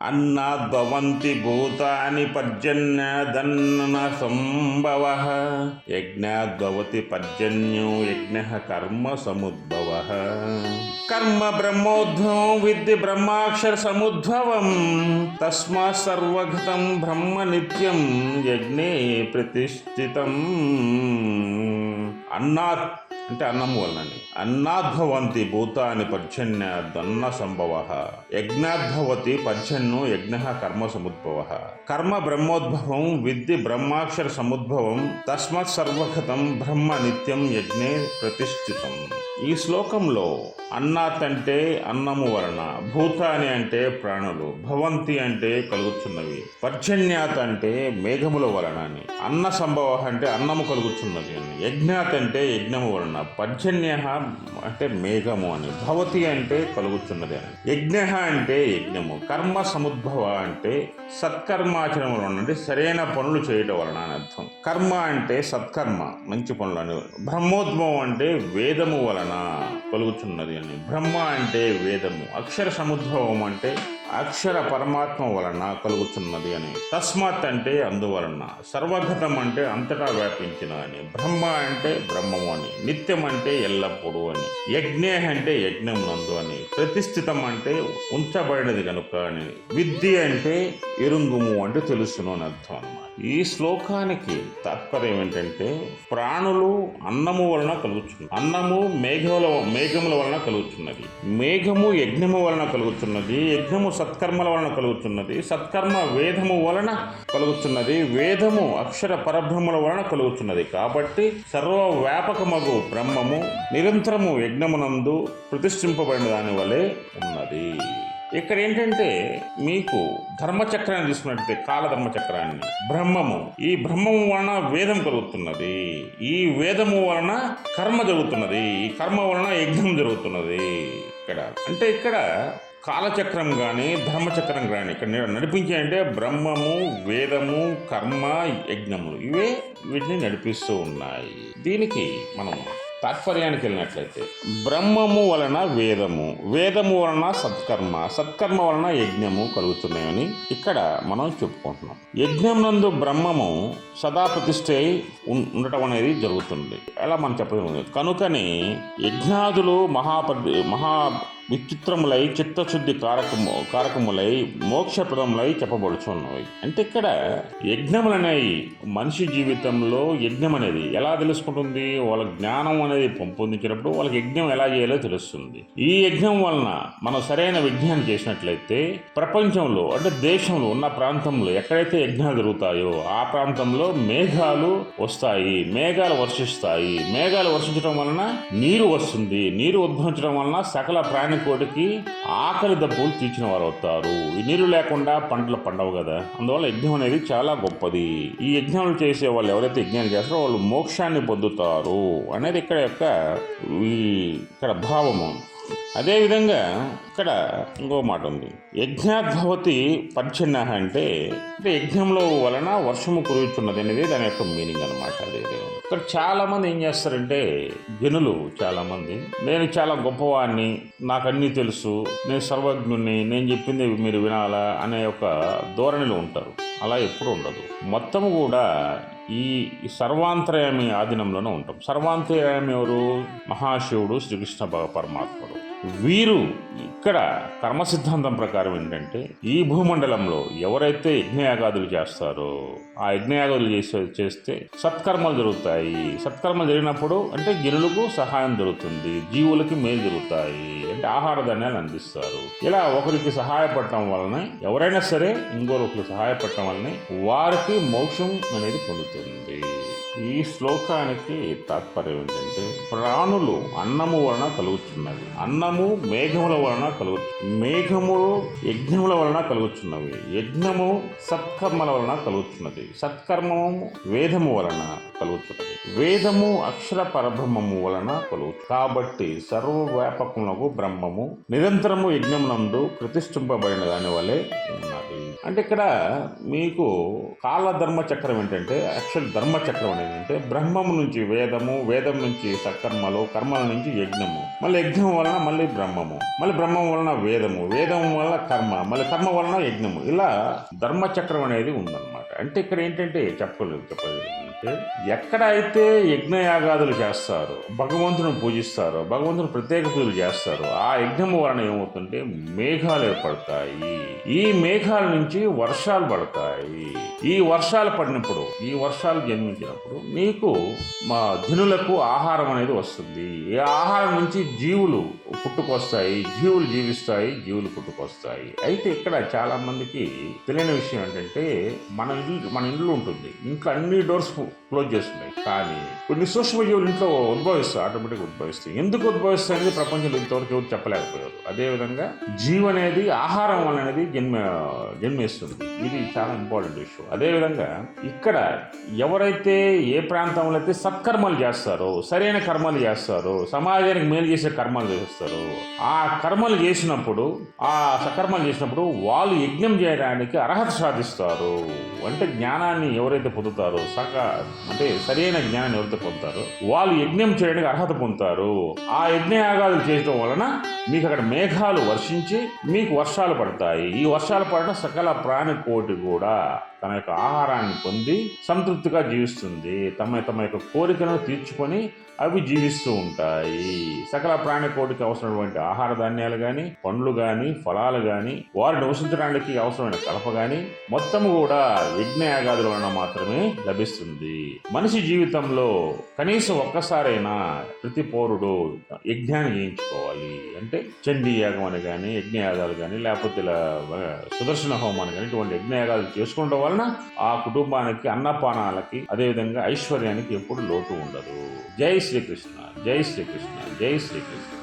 అన్నాద్భవంతి భూతాని పర్జన్యదన్న సంభవః యజ్ఞాద్భవతి పర్జన్యో యజ్ఞః కర్మ సముద్భవః కర్మ బ్రహ్మోద్భవం విద్ధి బ్రహ్మాక్షర సముద్భవం తస్మాత్ సర్వగతం బ్రహ్మ నిత్యం యజ్ఞే ప్రతిష్ఠితం. అన్నాత్ అంటే అన్నము వలనని. అన్నాద్భవంతి భూతాని పర్జన్యాదన్న సంభవ యజ్ఞాద్భవతి పర్జన్యో యజ్ఞ కర్మ సముద్భవ కర్మ బ్రహ్మోద్భవం విద్ధి బ్రహ్మాక్షర సముద్భవం తస్మాత్ సర్వగతం బ్రహ్మ నిత్యం యజ్ఞే ప్రతిష్ఠితం. ఈ శ్లోకంలో అన్నాత్ అంటే అన్నము వలన, భూతాని అంటే ప్రాణులు, భవంతి అంటే కలుగుతున్నవి, పర్జన్యాత్ అంటే మేఘముల వలన అని, అన్న సంభవ అంటే అన్నము కలుగుతున్నది అని, యజ్ఞాత్ అంటే యజ్ఞము వలన, పర్జన్య అంటే మేఘము అని, భవతి అంటే కలుగుతున్నది అని, యజ్ఞ అంటే యజ్ఞము, కర్మ సముద్భవ అంటే సత్కర్మాచరణ వలన అంటే సరైన పనులు చేయటం వలన అని అర్థం. కర్మ అంటే సత్కర్మ మంచి పనులు అని, బ్రహ్మోద్భవం అంటే వేదము వలన కలుగుతున్నది అని, బ్రహ్మ అంటే వేదము, అక్షర సముద్భవం అంటే అక్షర పరమాత్మ వలన కలుగుతున్నది అని, తస్మాత్ అంటే అందువలన, సర్వగతం అంటే అంతటా వ్యాపించిన అని, బ్రహ్మ అంటే బ్రహ్మము అని, నిత్యం అంటే ఎల్లప్పుడూ అని, యజ్ఞే అంటే యజ్ఞం నందు అని, ప్రతిష్ఠితం అంటే ఉంచబడినది కనుక అని, విద్ధి అంటే ఎరుంగుము అంటే తెలుసును అని అర్థం అన్నమాట. ఈ శ్లోకానికి తాత్పర్యం ఏంటంటే ప్రాణులు అన్నము వలన కలుగుతున్నది, అన్నము మేఘముల వలన కలుగుతున్నది, మేఘము యజ్ఞము వలన కలుగుతున్నది, యజ్ఞము సత్కర్మల వలన కలుగుతున్నది, సత్కర్మ వేదము వలన కలుగుతున్నది, వేదము అక్షర పరబ్రహ్మల వలన కలుగుతున్నది. కాబట్టి సర్వవ్యాపకమగు బ్రహ్మము నిరంతరము యజ్ఞమునందు ప్రతిష్ఠింపబడిన దాని వలె ఉన్నది. ఇక్కడ ఏంటంటే మీకు ధర్మచక్రాన్ని తీసుకున్నట్లయితే కాలధర్మచక్రాన్ని, బ్రహ్మము, ఈ బ్రహ్మము వలన వేదం కలుగుతున్నది, ఈ వేదము వలన కర్మ జరుగుతున్నది, ఈ కర్మ వలన యజ్ఞం జరుగుతున్నది. ఇక్కడ కాలచక్రం కానీ ధర్మచక్రం కానీ ఇక్కడ నడిపించే అంటే బ్రహ్మము, వేదము, కర్మ, యజ్ఞములు ఇవే వీటిని నడిపిస్తూ ఉన్నాయి. దీనికి మనం తాత్పర్యానికి వెళ్ళినట్లయితే బ్రహ్మము వలన వేదము, వేదము వలన సత్కర్మ, సత్కర్మ వలన యజ్ఞము కలుగుతున్నాయని ఇక్కడ మనం చెప్పుకుంటున్నాం. యజ్ఞం నందు బ్రహ్మము సదా ప్రతిష్ఠ అయి ఉండటం అనేది జరుగుతుంది అలా మనం చెప్పడం. కనుకని యజ్ఞాదులు మహా విచిత్రములై చిత్తశుద్ధి కారకములై మోక్షప్రదములై చెప్పబడుచున్నవి. అంటే ఇక్కడ యజ్ఞములనేవి మనిషి జీవితంలో యజ్ఞం అనేది ఎలా తెలుసుకుంటుంది, వాళ్ళ జ్ఞానం అనేది పెంపొందించినప్పుడు వాళ్ళకి యజ్ఞం ఎలా చేయాలో తెలుస్తుంది. ఈ యజ్ఞం వలన మనం సరైన విజ్ఞానం చేసినట్లయితే ప్రపంచంలో అంటే దేశంలో ఉన్న ప్రాంతంలో ఎక్కడైతే యజ్ఞాలు జరుగుతాయో ఆ ప్రాంతంలో మేఘాలు వస్తాయి, మేఘాలు వర్షిస్తాయి, మేఘాలు వర్షించడం వలన నీరు వస్తుంది, నీరు ఉద్భవించడం వలన సకల కోటికి ఆకలి దప్పులు తీర్చిన వారు అవుతారు. ఈ నీరు లేకుండా పంటలు పండవు కదా, అందువల్ల యజ్ఞం అనేది చాలా గొప్పది. ఈ యజ్ఞాలు చేసే వాళ్ళు ఎవరైతే యజ్ఞాలు చేస్తారో వాళ్ళు మోక్షాన్ని పొందుతారు అనేది ఇక్కడ భావము. అదేవిధంగా ఇక్కడ ఇంకో మాట ఉంది, యజ్ఞాద్భవతి పర్జన్య అంటే యజ్ఞంలో వలన వర్షము కురుచున్నది అనేది దాని యొక్క మీనింగ్ అనమాట. అదే ఇక్కడ చాలా మంది ఏం చేస్తారంటే జనులు చాలా మంది నేను చాలా గొప్పవాడిని, నాకు అన్నీ తెలుసు, నేను సర్వజ్ఞుణ్ణి, నేను చెప్పింది మీరు వినాలా అనే ఒక ధోరణిలో ఉంటారు. అలా ఎప్పుడు ఉండదు. మొత్తము కూడా ఈ సర్వాంతర్యామి ఆధీనంలోనే ఉంటాం. సర్వాంతర్యామి ఎవరు? మహాశివుడు, శ్రీకృష్ణ పరమాత్ముడు. వీరు ఇక్కడ కర్మ సిద్ధాంతం ప్రకారం ఏంటంటే ఈ భూమండలంలో ఎవరైతే యజ్ఞయాగాదులు చేస్తారో ఆ యజ్ఞయాగాదులు చేస్తే సత్కర్మలు జరుగుతాయి. సత్కర్మలు జరిగినప్పుడు అంటే జనులకు సహాయం జరుగుతుంది, జీవులకి మేలు జరుగుతాయి, అంటే ఆహార ధాన్యాలు అందిస్తారు. ఇలా ఒకరికి సహాయపడటం వలన ఎవరైనా సరే ఇంకొకరికి సహాయపడటం వలన వారికి మోక్షం అనేది పొందుతుంది. ఈ శ్లోకానికి తాత్పర్యం ఏంటంటే ప్రాణులు అన్నము వలన కలుగుతున్నవి, అన్నము మేఘముల వలన మేఘములు యజ్ఞముల వలన కలుగుతున్నవి, యజ్ఞము సత్కర్మల వలన కలుగుతున్నది, సత్కర్మము వేదము వలన కలుగుతున్నది, వేదము అక్షర పరబ్రహ్మము వలన కలుగుతుంది. కాబట్టి సర్వవ్యాపకములకు బ్రహ్మము నిరంతరము యజ్ఞమునందు ప్రతిష్ఠింపబడిన దాని వలె ఉన్నది అంటే ఇక్కడ మీకు కాల ధర్మచక్రం ఏంటంటే, యాక్చువల్ ధర్మచక్రం అనేది అంటే బ్రహ్మము నుంచి వేదము, వేదం నుంచి సకర్మలు, కర్మల నుంచి యజ్ఞము, మళ్ళీ యజ్ఞం వలన మళ్ళీ బ్రహ్మము, మళ్ళీ బ్రహ్మం వలన వేదము, వేదం వలన కర్మ, మళ్ళీ కర్మ వలన యజ్ఞము, ఇలా ధర్మచక్రం అనేది ఉందన్నమాట. అంటే ఇక్కడ ఏంటంటే చెప్పలేదు అంటే ఎక్కడైతే యజ్ఞయాగాదులు చేస్తారో, భగవంతుని పూజిస్తారో, భగవంతుని ప్రత్యేక పూజలు చేస్తారో, ఆ యజ్ఞము వలన ఏమవుతుంటే మేఘాలు ఏర్పడతాయి. ఈ మేఘాల నుంచి వర్షాలు పడతాయి. ఈ వర్షాలు పడినప్పుడు, ఈ వర్షాలు జన్మించినప్పుడు మీకు మా ధనులకు ఆహారం అనేది వస్తుంది. ఈ ఆహారం నుంచి జీవులు పుట్టుకొస్తాయి, జీవులు జీవిస్తాయి, జీవులు పుట్టుకొస్తాయి. అయితే ఇక్కడ చాలా మందికి తెలియని విషయం ఏంటంటే, మన ఇల్లు ఉంటుంది, ఇంట్లో అన్ని డోర్స్ క్లోజ్ చేస్తున్నాయి, కానీ కొన్ని సూక్ష్మజీవులు ఇంట్లో ఉద్భవిస్తాయి, ఆటోమేటిక్గా ఉద్భవిస్తాయి. ఎందుకు ఉద్భవిస్తాయి అనేది ప్రపంచంలో ఇంతవరకు ఎవరు చెప్పలేకపోయారు. అదేవిధంగా జీవం అనేది ఆహారం వల్ల అనేది జన్మిస్తుంది. ఇది చాలా ఇంపార్టెంట్ విషయం. అదేవిధంగా ఇక్కడ ఎవరైతే ఏ ప్రాంతంలో అయితే సత్కర్మలు చేస్తారో, సరైన కర్మలు చేస్తారో, సమాజానికి మేలు చేసే కర్మలు చేస్తారో, ఆ కర్మలు చేసినప్పుడు, ఆ సకర్మలు చేసినప్పుడు వాళ్ళు యజ్ఞం చేయడానికి అర్హత సాధిస్తారు. అంటే జ్ఞానాన్ని ఎవరైతే పొందుతారో, అంటే సరైన జ్ఞానాన్ని ఎవరైతే పొందుతారో వాళ్ళు యజ్ఞం చేయడానికి అర్హత పొందుతారు. ఆ యజ్ఞయాగాదులు చేయడం వలన మీకు అక్కడ మేఘాలు వర్షించి మీకు వర్షాలు పడతాయి. ఈ వర్షాలు పడడం సకల ప్రాణి కోటి కూడా తన యొక్క ఆహారాన్ని పొంది సంతృప్తిగా జీవిస్తుంది. తమ యొక్క కోరికలను తీర్చుకొని అవి జీవిస్తూ ఉంటాయి. సకల ప్రాణికోటికి అవసరమైనటువంటి ఆహార ధాన్యాలు కానీ, పండ్లు కానీ, ఫలాలు కానీ, వారు నివసించడానికి అవసరమైన కలప కానీ మొత్తము కూడా యజ్ఞయాగాదుల వలన మాత్రమే లభిస్తుంది. మనిషి జీవితంలో కనీసం ఒక్కసారైనా ప్రతి పౌరుడు యజ్ఞాన్ని చేయించుకోవాలి. అంటే చండీ యాగం అని కానీ, యజ్ఞయాగాలు కానీ, లేకపోతే ఇలా సుదర్శన హోమాన్ని కానీ, ఇటువంటి యజ్ఞయాగాలు చేసుకోవడం వలన ఆ కుటుంబానికి అన్నపానాలకి, అదేవిధంగా ఐశ్వర్యానికి ఎప్పుడు లోటు ఉండదు. జై శ్రీకృష్ణ, జై శ్రీకృష్ణ, జై శ్రీకృష్ణ.